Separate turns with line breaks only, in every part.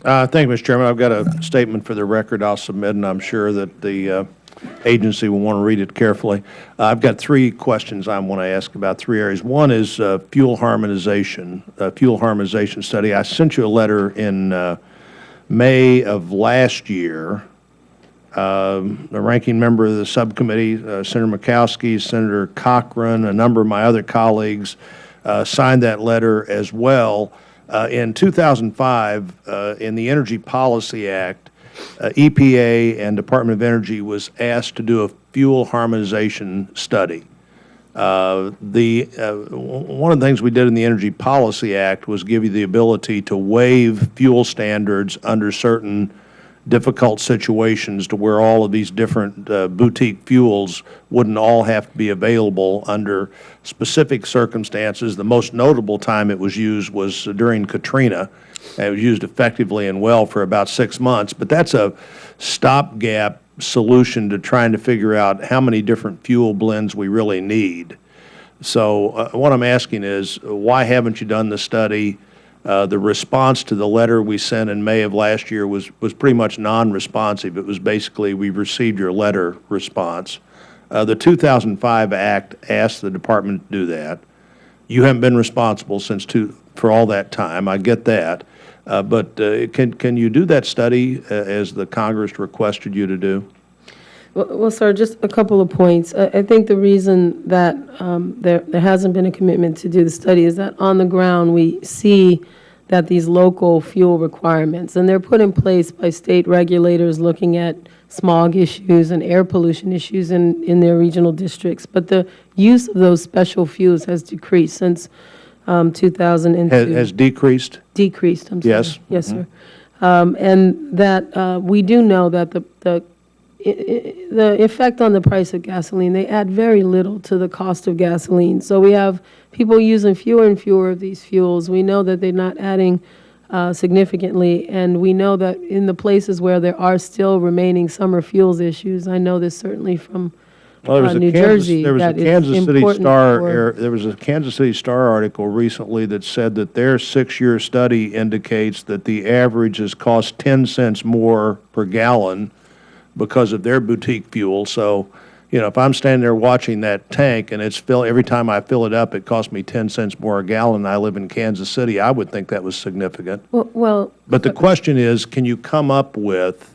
Thank you, Mr. Chairman. I've got a statement for the record I'll submit, and I'm sure that the agency will want to read it carefully. I've got 3 questions I want to ask about 3 areas. One is fuel harmonization study. I sent you a letter in May of last year. The ranking member of the subcommittee, Senator Murkowski, Senator Cochran, a number of my other colleagues signed that letter as well. In 2005, in the Energy Policy Act, EPA and Department of Energy was asked to do a fuel harmonization study. One of the things we did in the Energy Policy Act was give you the ability to waive fuel standards under certain difficult situations to where all of these different boutique fuels wouldn't all have to be available under specific circumstances. The most notable time it was used was during Katrina. It was used effectively and well for about 6 months, but that's a stopgap solution to trying to figure out how many different fuel blends we really need. So what I'm asking is, why haven't you done the study? The response to the letter we sent in May of last year was pretty much non-responsive. It was basically, we've received your letter response. The 2005 Act asked the Department to do that. You haven't been responsible for all that time. I get that. But can you do that study as the Congress requested you to do?
Well, sir, just a couple of points. I think the reason that there hasn't been a commitment to do the study is that on the ground we see that these local fuel requirements, and they're put in place by state regulators looking at smog issues and air pollution issues in their regional districts. But the use of those special fuels has decreased since 2002.
Has decreased?
Decreased, I'm sorry.
Yes.
Yes, sir. And that we do know that the effect on the price of gasoline, they add very little to the cost of gasoline. So we have people using fewer and fewer of these fuels. We know that they're not adding significantly, and we know that in the places where there are still remaining summer fuels issues, I know this certainly from New Jersey.
There was a Kansas City Star article recently that said that their 6-year study indicates that the average has cost 10 cents more per gallon because of their boutique fuel. So, you know, if I'm standing there watching that tank and it's every time I fill it up, it costs me 10 cents more a gallon, and I live in Kansas City, I would think that was significant. But the question is, can you come up with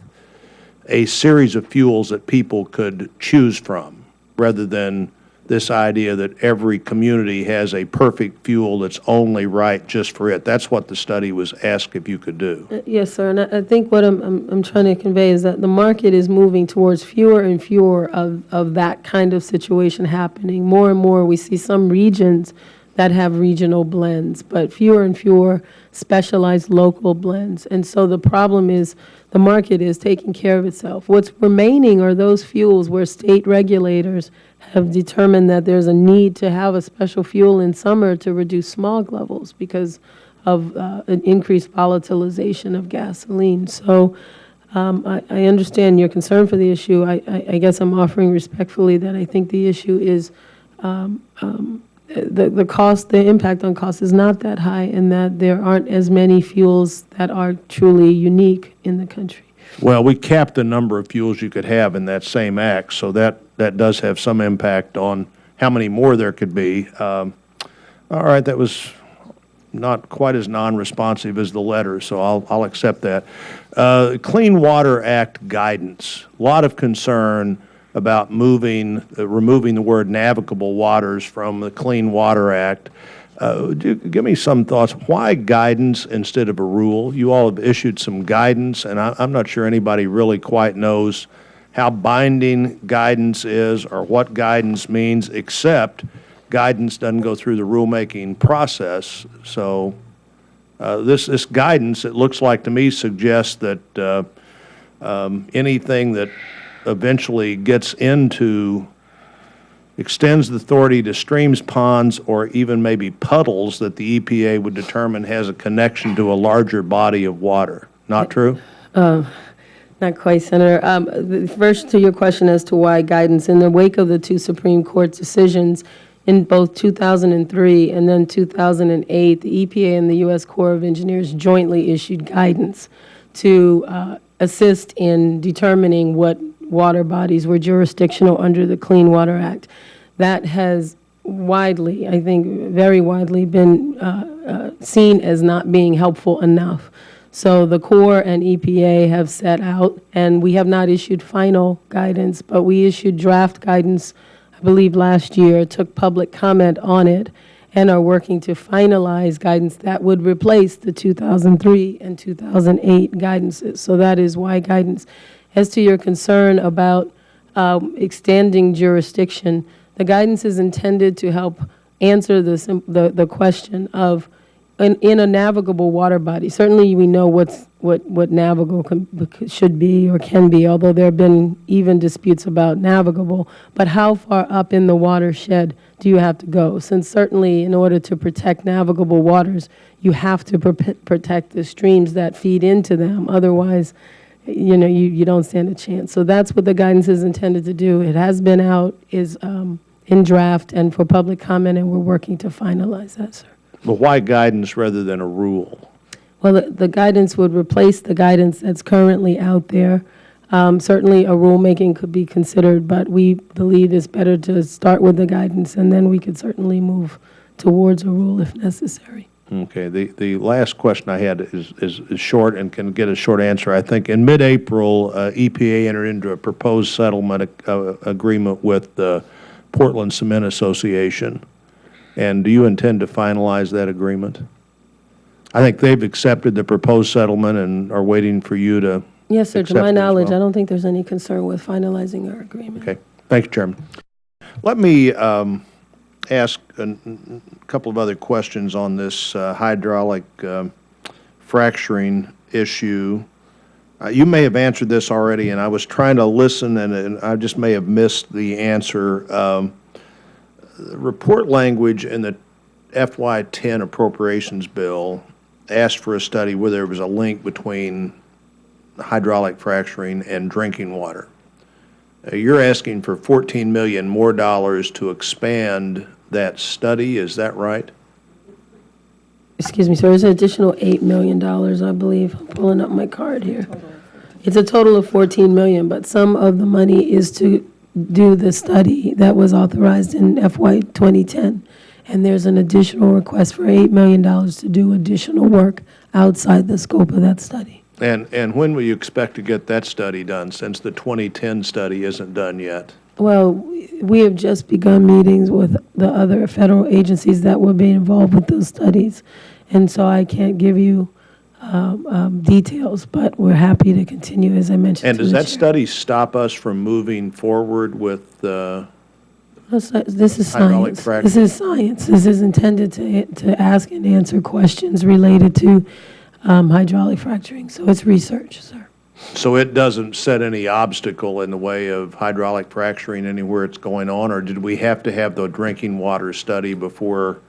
a series of fuels that people could choose from, rather than this idea that every community has a perfect fuel that's only right just for it? That's what the study was asked if you could do.
Yes, sir. And I think what I'm trying to convey is that the market is moving towards fewer and fewer of that kind of situation happening. More and more we see some regions that have regional blends, but fewer and fewer specialized local blends. And so the problem is the market is taking care of itself. What's remaining are those fuels where state regulators have determined that there's a need to have a special fuel in summer to reduce smog levels because of an increased volatilization of gasoline. So I understand your concern for the issue. I guess I'm offering respectfully that I think the issue is the cost, the impact on cost is not that high, and that there aren't as many fuels that are truly unique in the country.
Well, we capped the number of fuels you could have in that same act, so that does have some impact on how many more there could be. All right, that was not quite as non-responsive as the letter, so I'll accept that. Clean Water Act guidance, a lot of concern about removing the word navigable waters from the Clean Water Act. Give me some thoughts. Why guidance instead of a rule? You all have issued some guidance, and I'm not sure anybody really quite knows how binding guidance is or what guidance means, except guidance doesn't go through the rulemaking process. So this guidance, it looks like to me, suggests that anything that eventually gets into, extends the authority to streams, ponds, or even maybe puddles that the EPA would determine has a connection to a larger body of water. Not true?
Not quite, Senator. First, to your question as to why guidance, in the wake of the 2 Supreme Court decisions in both 2003 and then 2008, the EPA and the U.S. Corps of Engineers jointly issued guidance to assist in determining what water bodies were jurisdictional under the Clean Water Act. That has widely, I think very widely, been seen as not being helpful enough. So the Corps and EPA have set out, and we have not issued final guidance, but we issued draft guidance, I believe last year, took public comment on it, and are working to finalize guidance that would replace the 2003 and 2008 guidances. So that is why guidance. As to your concern about extending jurisdiction, the guidance is intended to help answer the question of, in a navigable water body. Certainly we know what navigable should be or can be, although there have been even disputes about navigable, but how far up in the watershed do you have to go? Since certainly in order to protect navigable waters, you have to protect the streams that feed into them. Otherwise, you don't stand a chance. So that's what the guidance is intended to do. It has been out, is in draft and for public comment, and we're working to finalize that, sir.
But why guidance rather than a rule?
Well, the guidance would replace the guidance that's currently out there. Certainly, a rulemaking could be considered, but we believe it's better to start with the guidance, and then we could certainly move towards a rule if necessary.
Okay. The last question I had is short and can get a short answer. I think in mid-April, EPA entered into a proposed settlement agreement with the Portland Cement Association. And do you intend to finalize that agreement? I think they've accepted the proposed settlement and are waiting for you to.
Yes, sir. To my knowledge, I don't think there's any concern with finalizing our agreement.
Okay. Thank you, Chairman. Let me ask a couple of other questions on this hydraulic fracturing issue. You may have answered this already, and I was trying to listen, and I just may have missed the answer. Report language in the FY10 appropriations bill asked for a study where there was a link between hydraulic fracturing and drinking water. You're asking for $14 million more to expand that study, is that right?
Excuse me, sir, it's an additional $8 million, I believe. I'm pulling up my card here. It's a total of $14 million, but some of the money is to do the study that was authorized in FY2010. And there's an additional request for $8 million to do additional work outside the scope of that study.
And when will you expect to get that study done, since the 2010 study isn't done yet?
Well, we have just begun meetings with the other federal agencies that will be involved with those studies. And so I can't give you details, but we're happy to continue, as I mentioned.
And does that study stop us from moving forward with
this is science. This is science. This is intended to ask and answer questions related to hydraulic fracturing. So it's research, sir.
So it doesn't set any obstacle in the way of hydraulic fracturing anywhere it's going on, or did we have to have the drinking water study before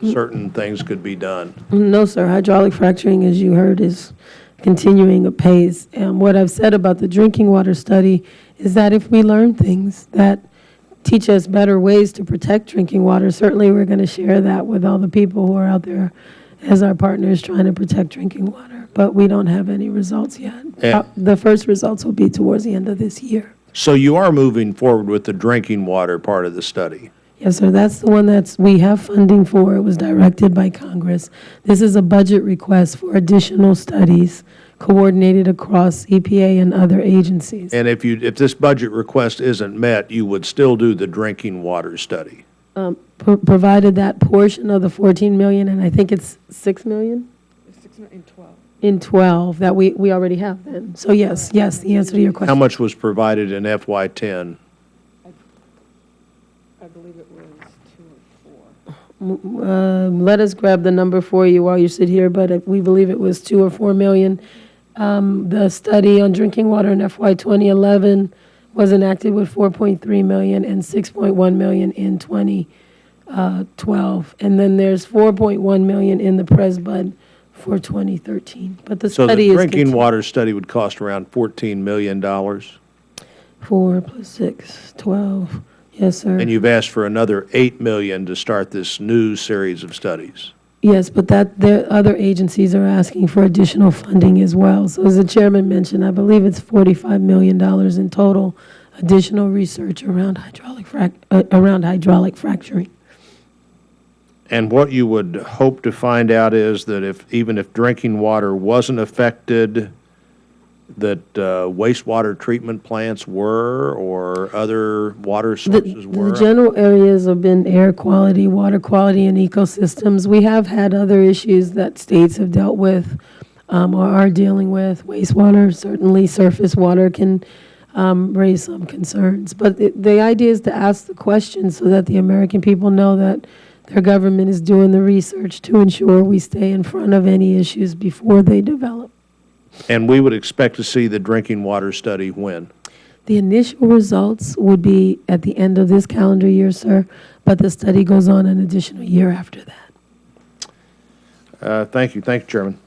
certain things could be done?
No, sir. Hydraulic fracturing, as you heard, is continuing apace. And what I've said about the drinking water study is that if we learn things that teach us better ways to protect drinking water, certainly we're going to share that with all the people who are out there as our partners trying to protect drinking water. But we don't have any results yet. The first results will be towards the end of this year.
So you are moving forward with the drinking water part of the study?
Yes, sir. That's the one we have funding for. It was directed by Congress. This is a budget request for additional studies coordinated across EPA and other agencies.
And if this budget request isn't met, you would still do the drinking water study?
Provided that portion of the $14 million, and I think it's $6 million?
In 12.
In 12 that we already have then. So yes, the answer to your question.
How much was provided in FY10?
I believe it was 2 or 4.
Let us grab the number for you while you sit here, but we believe it was $2 or $4 million. The study on drinking water in FY 2011 was enacted with $4.3 million and $6.1 million in 2012. And then there's $4.1 million in the Pres-Bud for 2013. But the study is...
So the drinking water study would cost around $14 million?
4 plus 6, 12. Yes, sir.
And you've asked for another $8 million to start this new series of studies?
Yes, but the other agencies are asking for additional funding as well. So as the chairman mentioned, I believe it's $45 million in total additional research around hydraulic fracturing.
And what you would hope to find out is that even if drinking water wasn't affected, that wastewater treatment plants were, or other water sources were?
The general areas have been air quality, water quality, and ecosystems. We have had other issues that states have dealt with or are dealing with. Wastewater, certainly surface water can raise some concerns. But the idea is to ask the question so that the American people know that their government is doing the research to ensure we stay in front of any issues before they develop.
And we would expect to see the drinking water study when?
The initial results would be at the end of this calendar year, sir, but the study goes on an additional year after that.
Thank you. Thank you, Chairman.